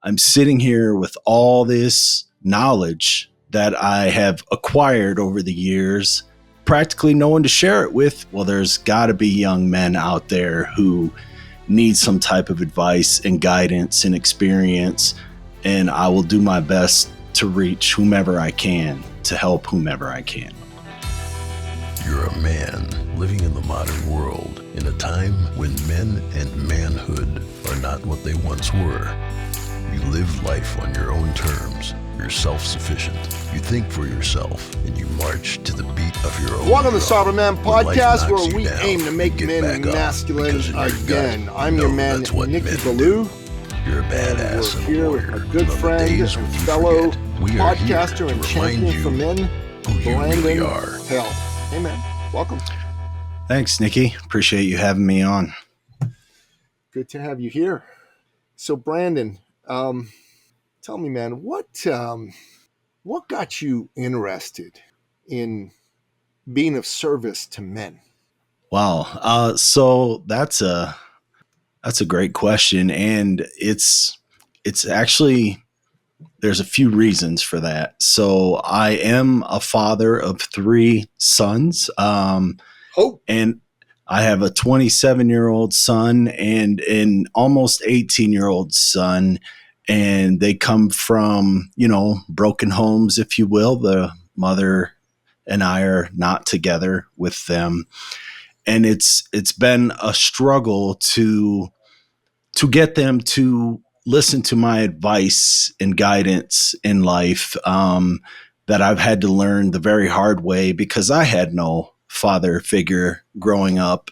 I'm sitting here with all this knowledge that I have acquired over the years, practically no one to share it with. Well, there's got to be young men out there who need some type of advice and guidance and experience, and I will do my best to reach whomever I can, to help whomever I can. You're a man living in the modern world in a time when men and manhood are not what they once were. You live life on your own terms. You're self-sufficient. You think for yourself, and you march to the beat of your own Welcome to drum. Cyberman When life Podcast, knocks where you we down, aim to make you get men back up, masculine because in your again. gut, I'm you your know man, that's what Nicky men Ballou. do. You're a badass And and we're a here warrior. with my good On the friend days and when you fellow forget, we are here podcaster to and remind champion you for men, who you really Brandon are. Hell. Hey man, welcome. Thanks, Nikki. Appreciate you having me on. Good to have you here. So Brandon, tell me, man, what got you interested in being of service to men? Wow. So that's a great question, and it's actually, there's a few reasons for that. So I am a father of 3 sons, and I have a 27-year-old son and an almost 18-year-old son, and they come from, broken homes, if you will. The mother and I are not together with them, and it's been a struggle to get them to listen to my advice and guidance in life, that I've had to learn the very hard way because I had no father figure growing up.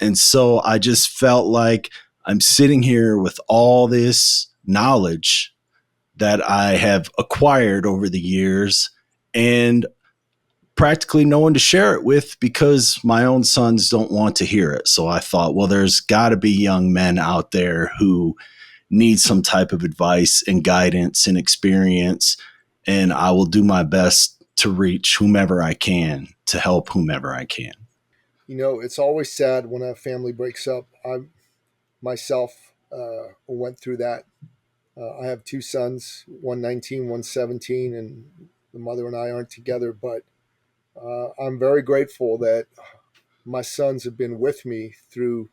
And so I just felt like I'm sitting here with all this knowledge that I have acquired over the years, and practically no one to share it with because my own sons don't want to hear it. So I thought, well, there's got to be young men out there who need some type of advice and guidance and experience, and I will do my best to reach whomever I can, to help whomever I can. It's always sad when a family breaks up. I myself went through that. I have 2 sons, one 19, one 17, and the mother and I aren't together, but I'm very grateful that my sons have been with me through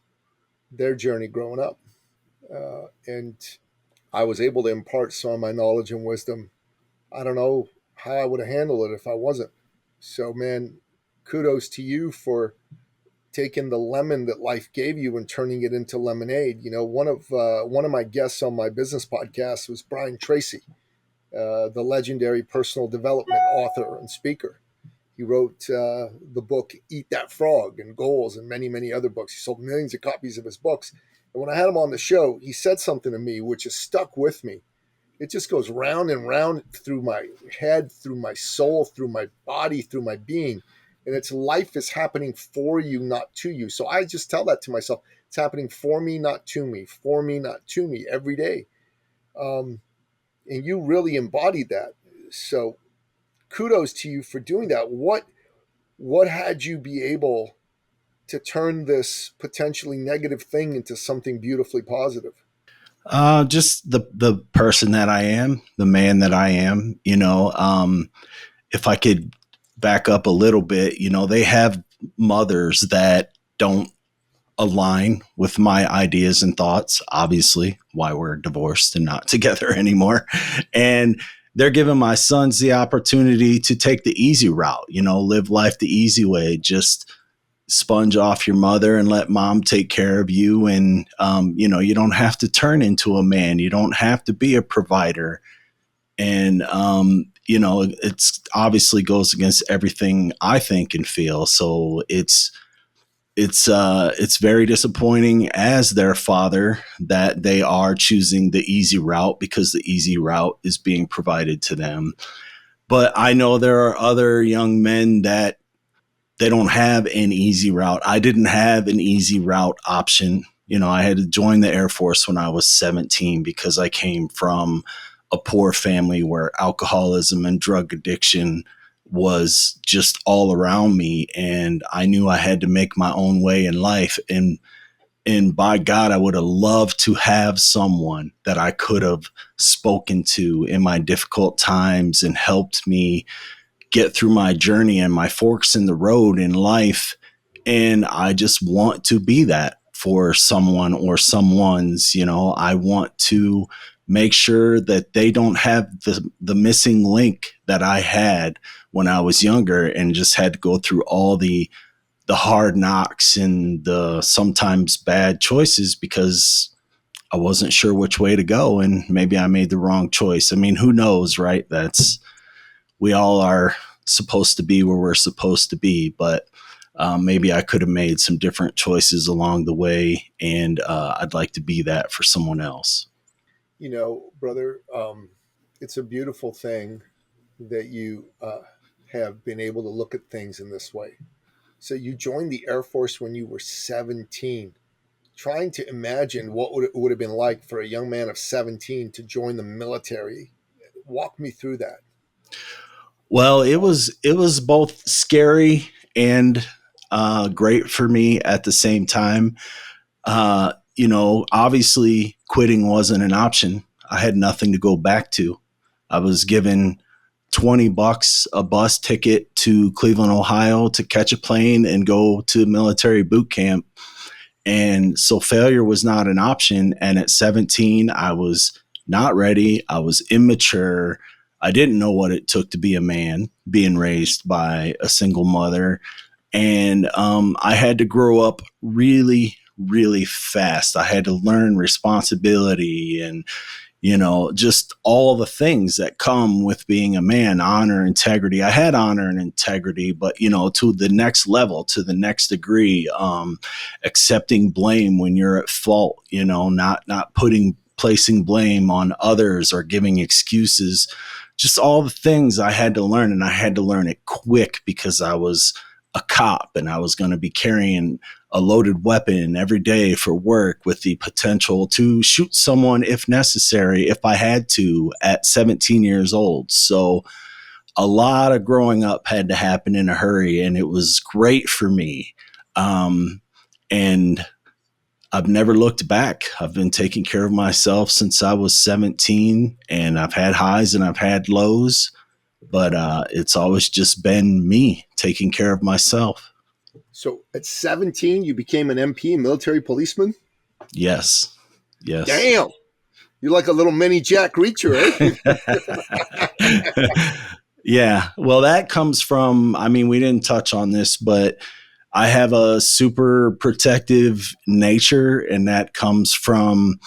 their journey growing up. And I was able to impart some of my knowledge and wisdom. I don't know how I would have handled it if I wasn't. So, man, kudos to you for taking the lemon that life gave you and turning it into lemonade. One of my guests on my business podcast was Brian Tracy, the legendary personal development author and speaker. He wrote the book Eat That Frog and Goals and many, many other books. He sold millions of copies of his books. And when I had him on the show, he said something to me which has stuck with me. It just goes round and round through my head, through my soul, through my body, through my being. And it's life is happening for you, not to you. So I just tell that to myself. It's happening for me, not to me. For me, not to me, every day. And you really embodied that. So kudos to you for doing that. What had you be able to turn this potentially negative thing into something beautifully positive? Just the person that I am, the man that I am. If I could back up a little bit, they have mothers that don't align with my ideas and thoughts, obviously why we're divorced and not together anymore. And they're giving my sons the opportunity to take the easy route, live life the easy way, just sponge off your mother and let mom take care of you. And, you don't have to turn into a man. You don't have to be a provider. And, it's obviously goes against everything I think and feel. So it's very disappointing as their father that they are choosing the easy route because the easy route is being provided to them. But I know there are other young men that they don't have an easy route. I didn't have an easy route option. I had to join the Air Force when I was 17 because I came from a poor family where alcoholism and drug addiction was just all around me. And I knew I had to make my own way in life. And And by God, I would have loved to have someone that I could have spoken to in my difficult times and helped me get through my journey and my forks in the road in life. And I just want to be that for someone or someone's. I want to make sure that they don't have the missing link that I had when I was younger and just had to go through all the hard knocks and the sometimes bad choices because I wasn't sure which way to go. And maybe I made the wrong choice. I mean, who knows, right? We all are supposed to be where we're supposed to be, but maybe I could have made some different choices along the way. And I'd like to be that for someone else. Brother, it's a beautiful thing that you have been able to look at things in this way. So you joined the Air Force when you were 17. Trying to imagine what it would have been like for a young man of 17 to join the military. Walk me through that. Well, it was both scary and great for me at the same time. Obviously quitting wasn't an option. I had nothing to go back to. I was given $20 a bus ticket to Cleveland, Ohio to catch a plane and go to military boot camp. And so failure was not an option. And at 17, I was not ready. I was immature. I didn't know what it took to be a man, being raised by a single mother. And I had to grow up really, really fast. I had to learn responsibility and just all the things that come with being a man, honor, integrity. I had honor and integrity, but, to the next level, to the next degree, accepting blame when you're at fault, not placing blame on others or giving excuses, just all the things I had to learn. And I had to learn it quick because I was a cop and I was going to be carrying a loaded weapon every day for work with the potential to shoot someone if necessary, if I had to, at 17 years old. So a lot of growing up had to happen in a hurry, and it was great for me. And I've never looked back. I've been taking care of myself since I was 17, and I've had highs and I've had lows, but it's always just been me taking care of myself. So at 17, you became an MP, military policeman? Yes. Damn. You're like a little mini Jack Reacher, eh? Yeah. Well, that comes from, we didn't touch on this, but I have a super protective nature, and that comes from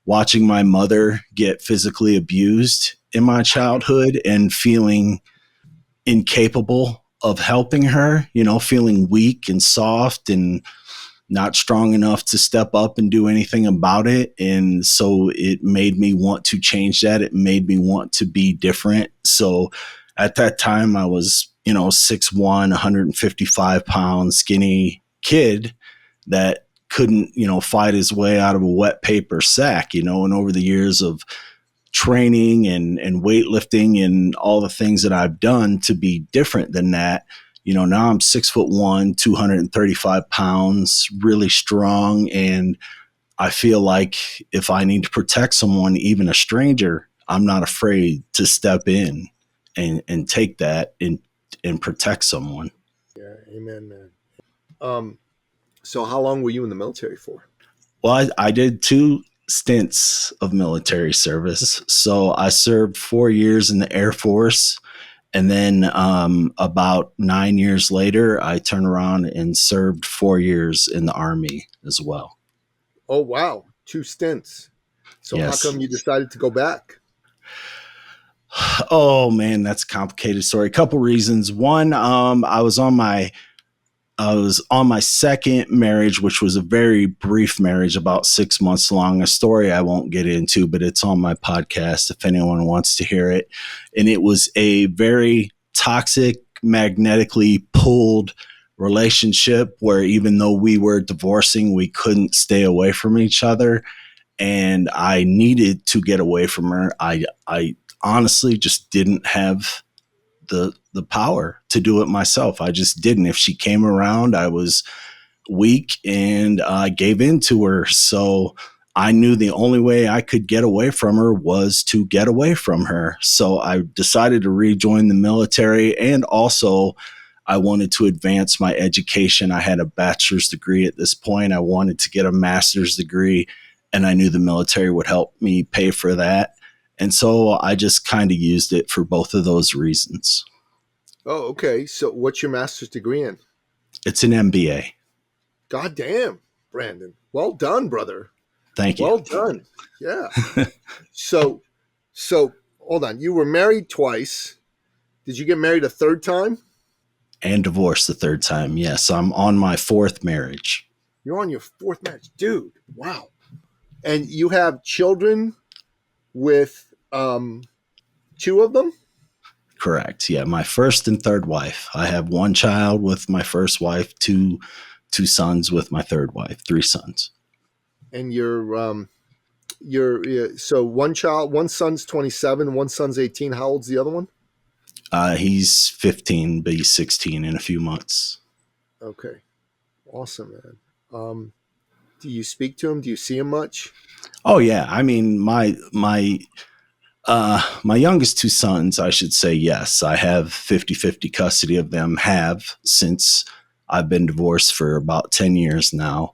watching my mother get physically abused in my childhood and feeling incapable of helping her, feeling weak and soft and not strong enough to step up and do anything about it. And so it made me want to change that. It made me want to be different. So at that time I was, 6'1", 155 pounds, skinny kid that couldn't, fight his way out of a wet paper sack, and over the years of training and weightlifting and all the things that I've done to be different than that. Now I'm 6'1", 235 pounds, really strong. And I feel like if I need to protect someone, even a stranger, I'm not afraid to step in and take that and protect someone. Yeah. Amen, man. So how long were you in the military for? Well, I did 2 stints of military service. So I served 4 years in the Air Force. And then about 9 years later, I turned around and served 4 years in the Army as well. Oh, wow. 2 stints. So yes. How come you decided to go back? Oh, man, that's a complicated story. A couple reasons. One, I was on my second marriage, which was a very brief marriage, about 6 months long, a story I won't get into, but it's on my podcast if anyone wants to hear it. And it was a very toxic, magnetically pulled relationship where even though we were divorcing, we couldn't stay away from each other. And I needed to get away from her. I honestly just didn't have the power to do it myself. I just didn't. If she came around, I was weak and I gave in to her. So I knew the only way I could get away from her was to get away from her. So I decided to rejoin the military, and also I wanted to advance my education. I had a bachelor's degree at this point. I wanted to get a master's degree, and I knew the military would help me pay for that. And so I just kind of used it for both of those reasons. Oh, okay. So what's your master's degree in? It's an MBA. God damn, Brandon. Well done, brother. Thank you. Well done. Yeah. So hold on. You were married twice. Did you get married a third time? And divorced the third time. Yes, I'm on my fourth marriage. You're on your fourth marriage. Dude, wow. And you have children with two of them? Correct. Yeah, my first and third wife. I have one child with my first wife, two sons with my third wife, three sons. And so one son's 27, one son's 18. How old's the other one? He's 15, but he's 16 in a few months. Okay. Awesome, man. Do you speak to him? Do you see him much? Oh yeah. I mean, my youngest two sons, I should say, yes, I have 50-50 custody of them, have since I've been divorced for about 10 years now.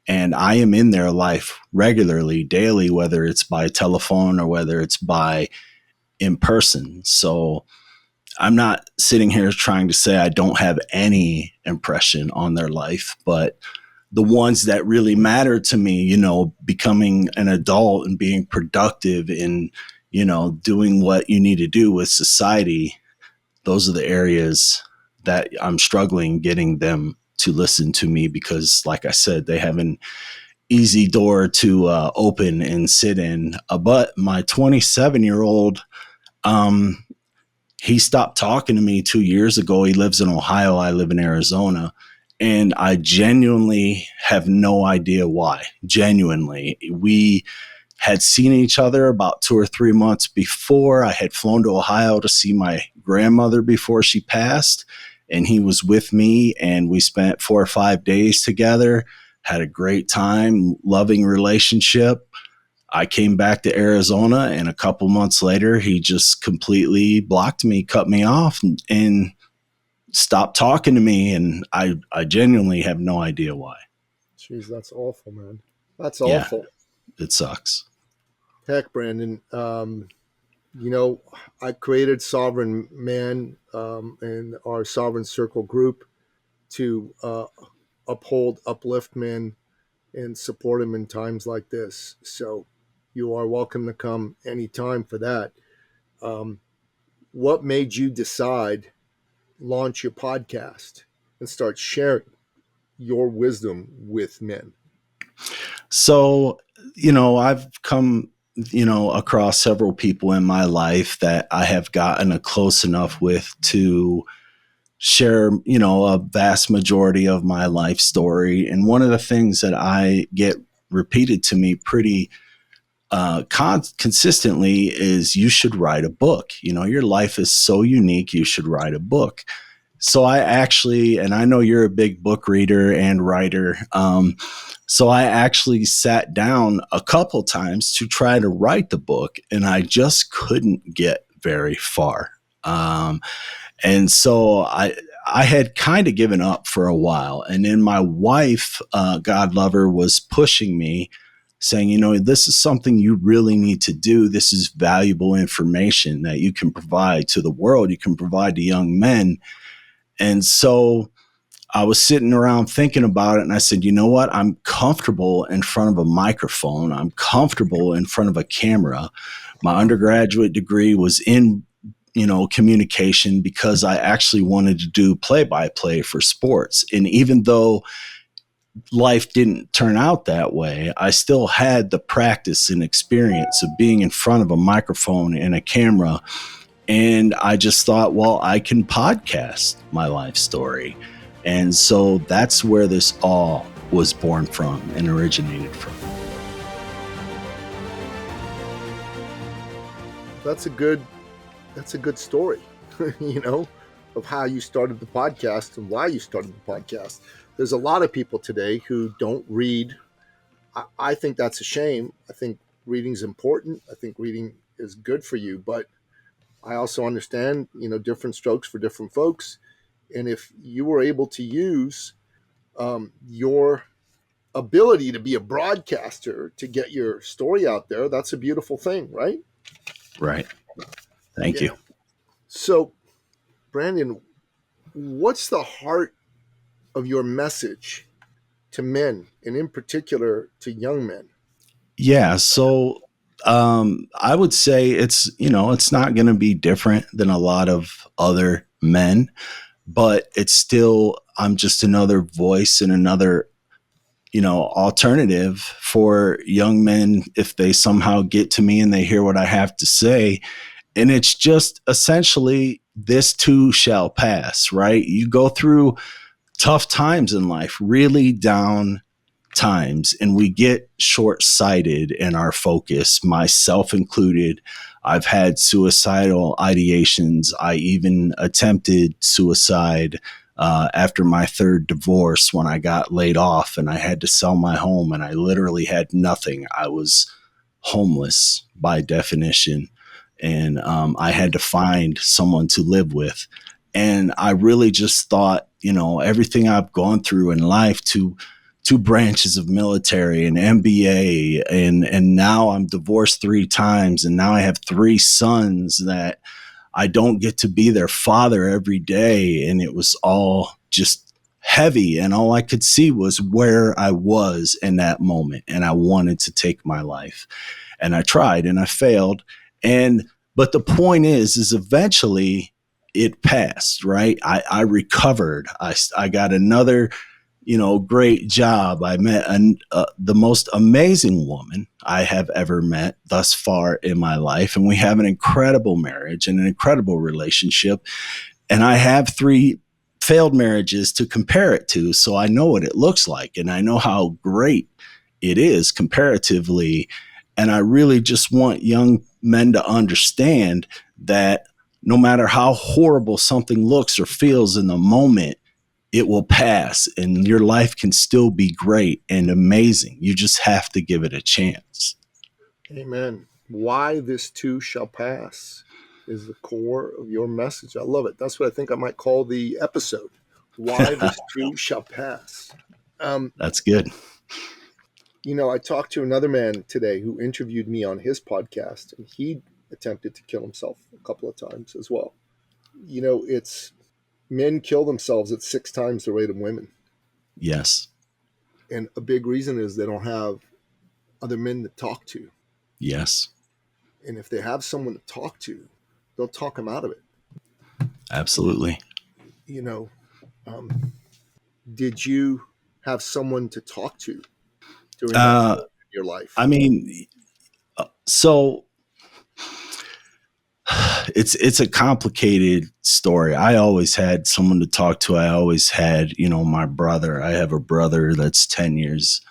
And I am in their life regularly, daily, whether it's by telephone or whether it's by in person. So I'm not sitting here trying to say I don't have any impression on their life, but the ones that really matter to me, you know, becoming an adult and being productive in, you know, doing what you need to do with society, those are the areas that I'm struggling getting them to listen to me because, like I said, they have an easy door to open and sit in. But my 27-year-old, he stopped talking to me 2 years ago. He lives in Ohio. I live in Arizona. And I genuinely have no idea why. Genuinely. We had seen each other about 2 or 3 months before. I had flown to Ohio to see my grandmother before she passed. And he was with me, and we spent 4 or 5 days together, had a great time, loving relationship. I came back to Arizona, and a couple months later, he just completely blocked me, cut me off, and stopped talking to me. And I genuinely have no idea why. Jeez, that's awful, man. That's awful. It sucks. Heck, Brandon. You know, I created Sovereign Man and our Sovereign Circle group to uplift men, and support them in times like this. So you are welcome to come anytime for that. What made you decide launch your podcast and start sharing your wisdom with men? So, you know, I've come, you know, across several people in my life that I have gotten close enough with to share, you know, a vast majority of my life story. And one of the things that I get repeated to me pretty consistently is you should write a book. You know, your life is so unique. You should write a book. So I actually, and I know you're a big book reader and writer. So I actually sat down a couple times to try to write the book, and I just couldn't get very far. And so I had kind of given up for a while. And then my wife, God love her, was pushing me, saying, you know, this is something you really need to do. This is valuable information that you can provide to the world. You can provide to young men. And so I was sitting around thinking about it, and I said, you know what? I'm comfortable in front of a microphone. I'm comfortable in front of a camera. My undergraduate degree was in, you know, communication because I actually wanted to do play-by-play for sports. And even though life didn't turn out that way, I still had the practice and experience of being in front of a microphone and a camera. And I just thought, well, I can podcast my life story. And so that's where this all was born from and originated from. That's a good story. You know, of how you started the podcast and why you started the podcast. There's a lot of people today who don't read. I think that's a shame. I think reading's important. I think reading is good for you, but I also understand, different strokes for different folks. And if you were able to use your ability to be a broadcaster to get your story out there, that's a beautiful thing, right? Right. Thank you. So, Brandon, what's the heart of your message to men, and in particular to young men? Yeah. So I would say it's not going to be different than a lot of other men, but it's still, I'm just another voice and another, alternative for young men if they somehow get to me and they hear what I have to say. And it's just essentially, this too shall pass, right? You go through tough times in life, really down times, and we get short-sighted in our focus, myself included. I've had suicidal ideations. I even attempted suicide after my third divorce, when I got laid off and I had to sell my home and I literally had nothing. I was homeless by definition, and I had to find someone to live with. And I really just thought, everything I've gone through in life, two branches of military, an MBA, and now I'm divorced 3 times, and now I have 3 sons that I don't get to be their father every day. And it was all just heavy. And all I could see was where I was in that moment. And I wanted to take my life. And I tried and I failed. But the point is eventually it passed, right? I recovered. I got another, great job. I met the most amazing woman I have ever met thus far in my life. And we have an incredible marriage and an incredible relationship. And I have 3 failed marriages to compare it to. So I know what it looks like, and I know how great it is comparatively. And I really just want young men to understand that no matter how horrible something looks or feels in the moment, it will pass and your life can still be great and amazing. You just have to give it a chance. Amen. Why this too shall pass is the core of your message. I love it. That's what I think I might call the episode. Why this too shall pass. That's good. I talked to another man today who interviewed me on his podcast, and he attempted to kill himself a couple of times as well. It's men kill themselves at 6 times the rate of women. Yes. And a big reason is they don't have other men to talk to. Yes. And if they have someone to talk to, they'll talk them out of it. Absolutely. Did you have someone to talk to during your life? I mean, so it's a complicated story. I always had someone to talk to. I always had, my brother. I have a brother that's 10 years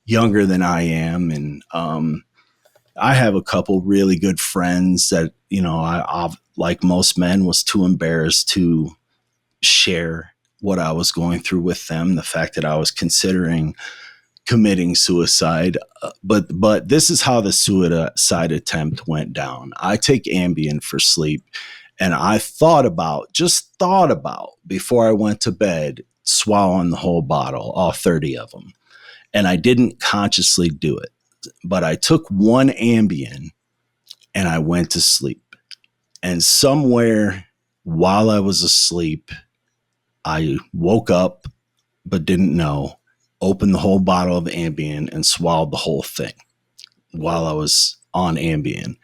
younger than I am. And I have a couple really good friends that, I like most men, was too embarrassed to share what I was going through with them. The fact that I was considering committing suicide. But this is how the suicide attempt went down. I take Ambien for sleep, and I thought about before I went to bed, swallowing the whole bottle, all 30 of them. And I didn't consciously do it, but I took 1 Ambien and I went to sleep. And somewhere while I was asleep, I woke up, but didn't know, opened the whole bottle of Ambien and swallowed the whole thing while I was on Ambien.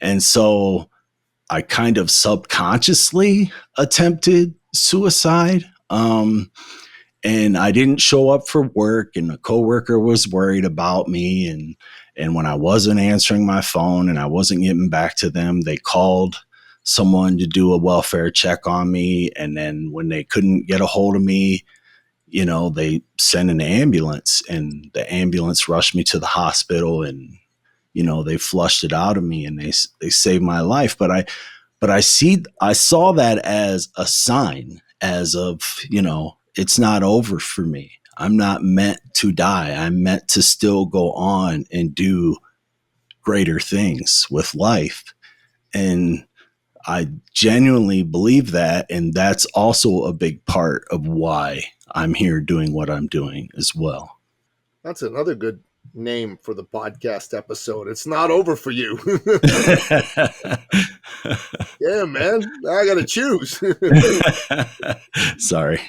And so I kind of subconsciously attempted suicide. And I didn't show up for work, and a coworker was worried about me. And when I wasn't answering my phone and I wasn't getting back to them, they called someone to do a welfare check on me. And then when they couldn't get a hold of me, they sent an ambulance, and the ambulance rushed me to the hospital, and, they flushed it out of me, and they saved my life. But But I saw that as a sign, as of, it's not over for me. I'm not meant to die. I'm meant to still go on and do greater things with life. And I genuinely believe that. And that's also a big part of why I'm here doing what I'm doing as well. That's another good name for the podcast episode. It's not over for you. Yeah, man. I got to choose. Sorry.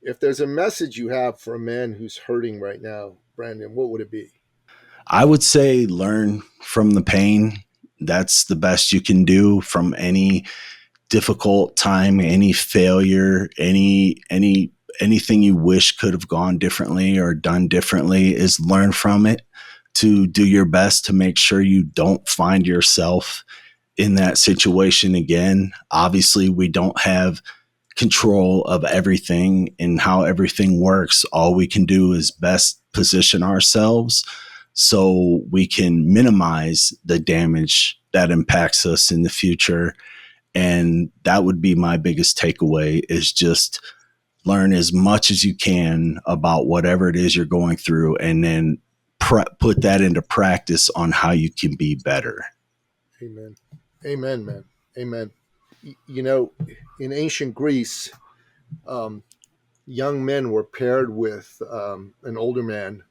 If there's a message you have for a man who's hurting right now, Brandon, what would it be? I would say learn from the pain. That's the best you can do from any difficult time, any failure, anything you wish could have gone differently or done differently, is learn from it to do your best to make sure you don't find yourself in that situation again. Obviously, we don't have control of everything and how everything works. All we can do is best position ourselves so we can minimize the damage that impacts us in the future. And that would be my biggest takeaway, is just learn as much as you can about whatever it is you're going through, and then put that into practice on how you can be better. Amen. Amen, man. Amen. In ancient Greece, young men were paired with an older man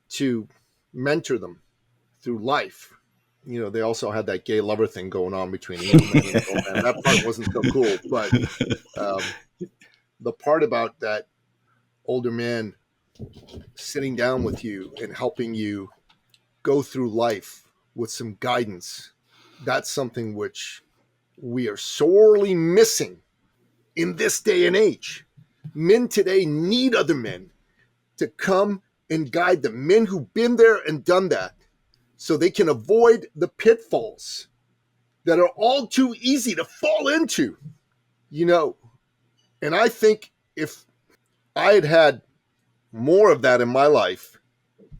to mentor them through life. They also had that gay lover thing going on between the young man and the old man. That part wasn't so cool, but the part about that older man sitting down with you and helping you go through life with some guidance, that's something which we are sorely missing in this day and age. Men today need other men to come and guide them, men who've been there and done that, so they can avoid the pitfalls that are all too easy to fall into. And I think if I had had more of that in my life,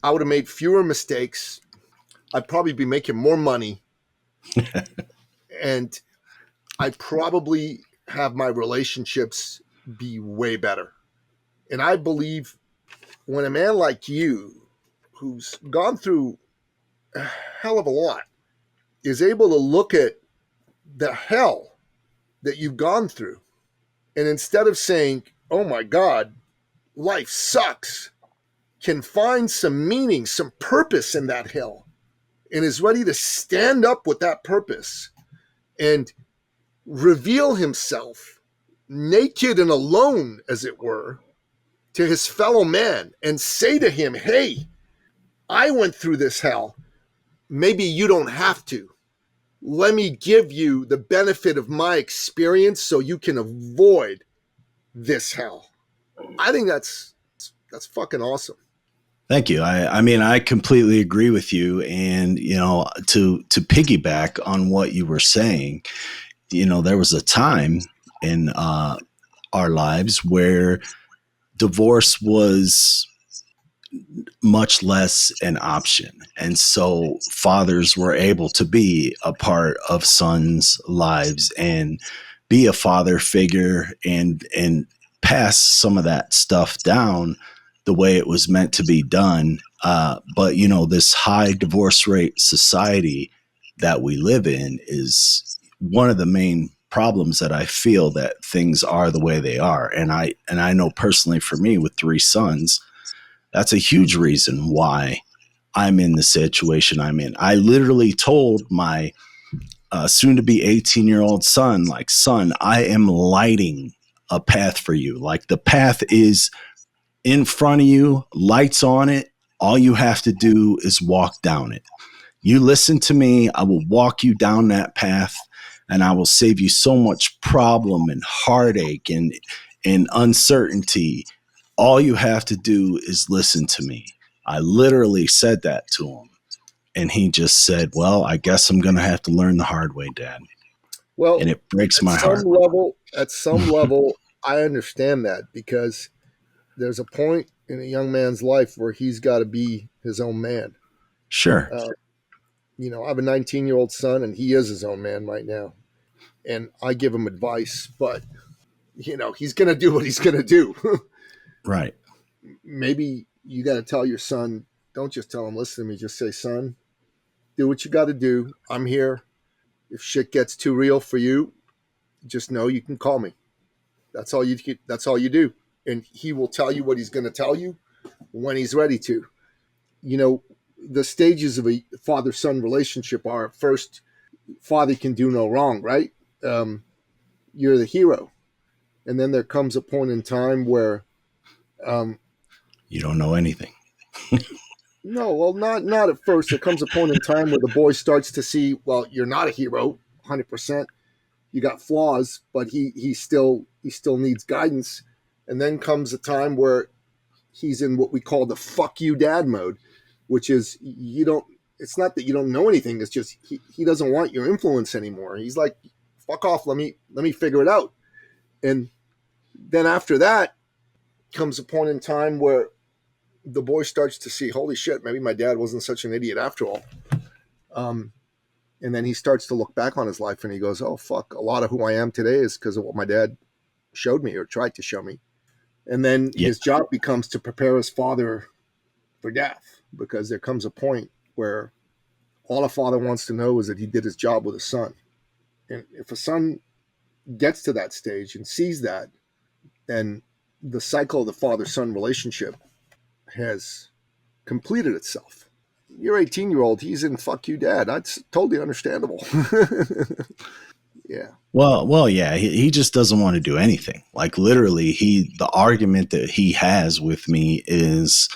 I would have made fewer mistakes. I'd probably be making more money. And I'd probably have my relationships be way better. And I believe when a man like you, who's gone through a hell of a lot, is able to look at the hell that you've gone through, and instead of saying, oh my God, life sucks, can find some meaning, some purpose in that hell, and is ready to stand up with that purpose and reveal himself naked and alone, as it were, to his fellow man and say to him, hey, I went through this hell. Maybe you don't have to. Let me give you the benefit of my experience so you can avoid this hell. I think that's fucking awesome. Thank you. I mean, I completely agree with you. And, to piggyback on what you were saying, there was a time in our lives where divorce was much less an option. And so fathers were able to be a part of sons' lives and be a father figure and pass some of that stuff down the way it was meant to be done. But, this high divorce rate society that we live in is one of the main problems that I feel that things are the way they are. And I know personally for me with 3 sons, that's a huge reason why I'm in the situation I'm in. I literally told my soon to be 18-year-old son, like, son, I am lighting a path for you. Like, the path is in front of you, lights on it. All you have to do is walk down it. You listen to me, I will walk you down that path, and I will save you so much problem and heartache and uncertainty. All you have to do is listen to me. I literally said that to him. And he just said, well, I guess I'm going to have to learn the hard way, Dad. Well, and it breaks my heart. At some level, I understand that, because there's a point in a young man's life where he's got to be his own man. Sure. I have a 19-year-old son, and he is his own man right now. And I give him advice, but, he's going to do what he's going to do. Right. Maybe you got to tell your son, don't just tell him, listen to me, just say, son, do what you got to do. I'm here. If shit gets too real for you, just know you can call me. That's all you do. And he will tell you what he's going to tell you when he's ready to. The stages of a father-son relationship are, first, father can do no wrong, right? You're the hero. And then there comes a point in time where you don't know anything. No, well, not at first. There comes a point in time where the boy starts to see, well, you're not a hero, 100%. You got flaws, but he still needs guidance. And then comes a time where he's in what we call the fuck you dad mode, which is it's not that you don't know anything. It's just he doesn't want your influence anymore. He's like, fuck off. Let me figure it out. And then after that comes a point in time where the boy starts to see, holy shit, maybe my dad wasn't such an idiot after all. And then he starts to look back on his life and he goes, oh, fuck, a lot of who I am today is because of what my dad showed me or tried to show me. And then his job becomes to prepare his father for death, because there comes a point where all a father wants to know is that he did his job with his son. And if a son gets to that stage and sees that, then the cycle of the father-son relationship has completed itself. Your 18-year-old, he's in fuck you dad. That's totally understandable. Yeah. Well, yeah, he just doesn't want to do anything. Like literally the argument that he has with me is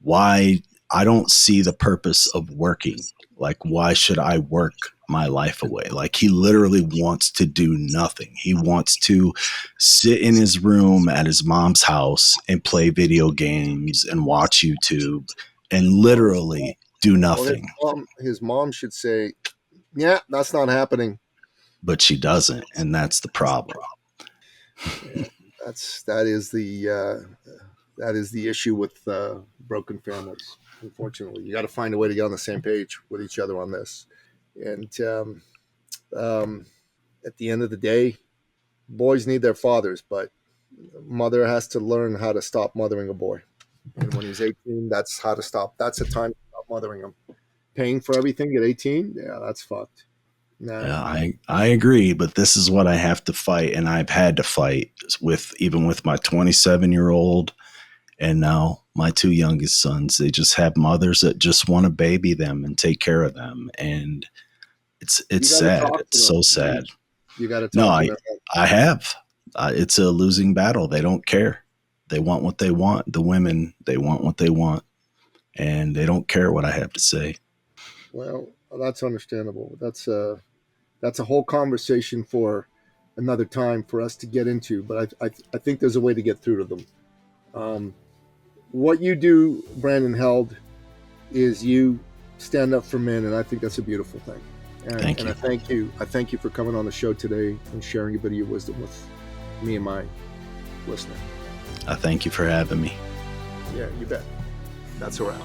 why I don't see the purpose of working. Like, why should I work my life away? Like, he literally wants to do nothing. He wants to sit in his room at his mom's house and play video games and watch YouTube and literally do nothing. Well, his mom should say, yeah, that's not happening. But she doesn't, and that's the problem. Yeah, that is the issue with broken families. Unfortunately, you got to find a way to get on the same page with each other on this. And at the end of the day, boys need their fathers, but mother has to learn how to stop mothering a boy. And when he's 18, that's how to stop. That's the time to stop mothering him. Paying for everything at 18, yeah, that's fucked. Nah. Yeah, I agree, but this is what I have to fight, and I've had to fight even with my 27-year-old and now my two youngest sons. They just have mothers that just want to baby them and take care of them, and it's sad. It's so sad. You got to talk to them. I have. It's a losing battle. They don't care. They want what they want. The women, they want what they want, and they don't care what I have to say. Well, that's understandable. That's a whole conversation for another time for us to get into, but I think there's a way to get through to them. What you do, Brandon Held, is you stand up for men, and I think that's a beautiful thing. Thank you. And I thank you for coming on the show today and sharing a bit of your wisdom with me and my listener. I thank you for having me. Yeah, you bet. That's a wrap.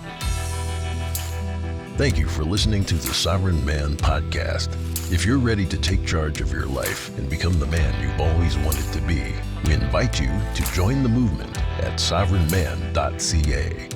Thank you for listening to the Sovereign Man Podcast. If you're ready to take charge of your life and become the man you've always wanted to be, we invite you to join the movement at sovereignman.ca.